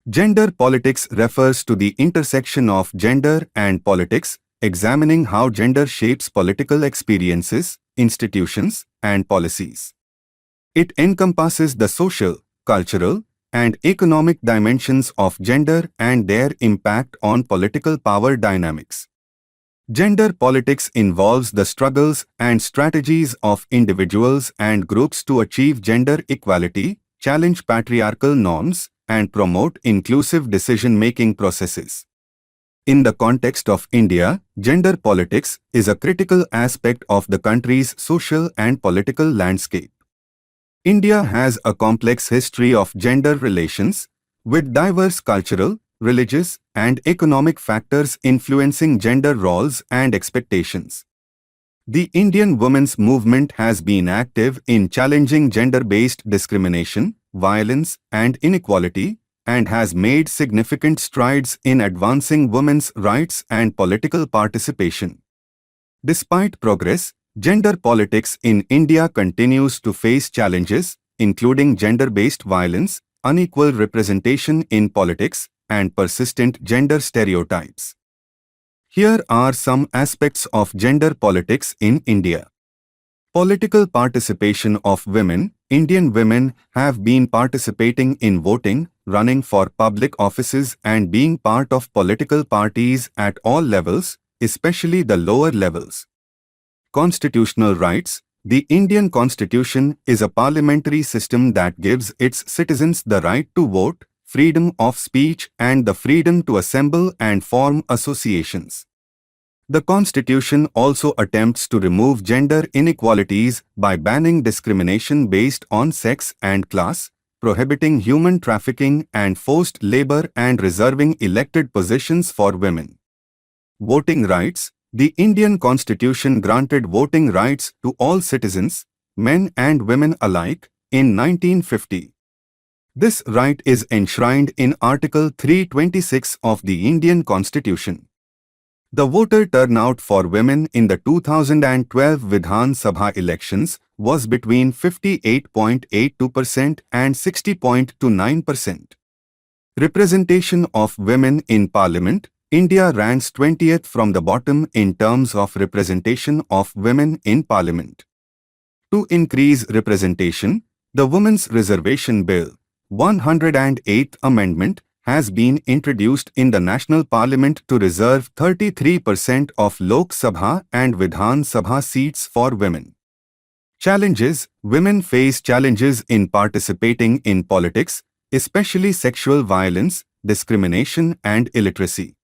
Gender politics refers to the intersection of gender and politics, examining how gender shapes political experiences, institutions, and policies. It encompasses the social, cultural, and economic dimensions of gender and their impact on political power dynamics. Gender politics involves the struggles and strategies of individuals and groups to achieve gender equality, challenge patriarchal norms, and promote inclusive decision-making processes. In the context of India, gender politics is a critical aspect of the country's social and political landscape. India has a complex history of gender relations, with diverse cultural, religious, and economic factors influencing gender roles and expectations. The Indian women's movement has been active in challenging gender-based discrimination, violence, and inequality, and has made significant strides in advancing women's rights and political participation. Despite progress, gender politics in India continues to face challenges, including gender-based violence, unequal representation in politics, and persistent gender stereotypes. Here are some aspects of gender politics in India. Political participation of women. Indian women have been participating in voting, running for public offices, and being part of political parties at all levels, especially the lower levels. Constitutional rights. The Indian Constitution is a parliamentary system that gives its citizens the right to vote, freedom of speech, and the freedom to assemble and form associations. The Constitution also attempts to remove gender inequalities by banning discrimination based on sex and class, prohibiting human trafficking and forced labor, and reserving elected positions for women. Voting rights. The Indian Constitution granted voting rights to all citizens, men and women alike, in 1950. This right is enshrined in Article 326 of the Indian Constitution. The voter turnout for women in the 2012 Vidhan Sabha elections was between 58.82% and 60.29%. Representation of women in Parliament. India ranks 20th from the bottom in terms of representation of women in Parliament. To increase representation, the Women's Reservation Bill, 108th Amendment, has been introduced in the National Parliament to reserve 33% of Lok Sabha and Vidhan Sabha seats for women. Challenges. Women face challenges in participating in politics, especially sexual violence, discrimination, and illiteracy.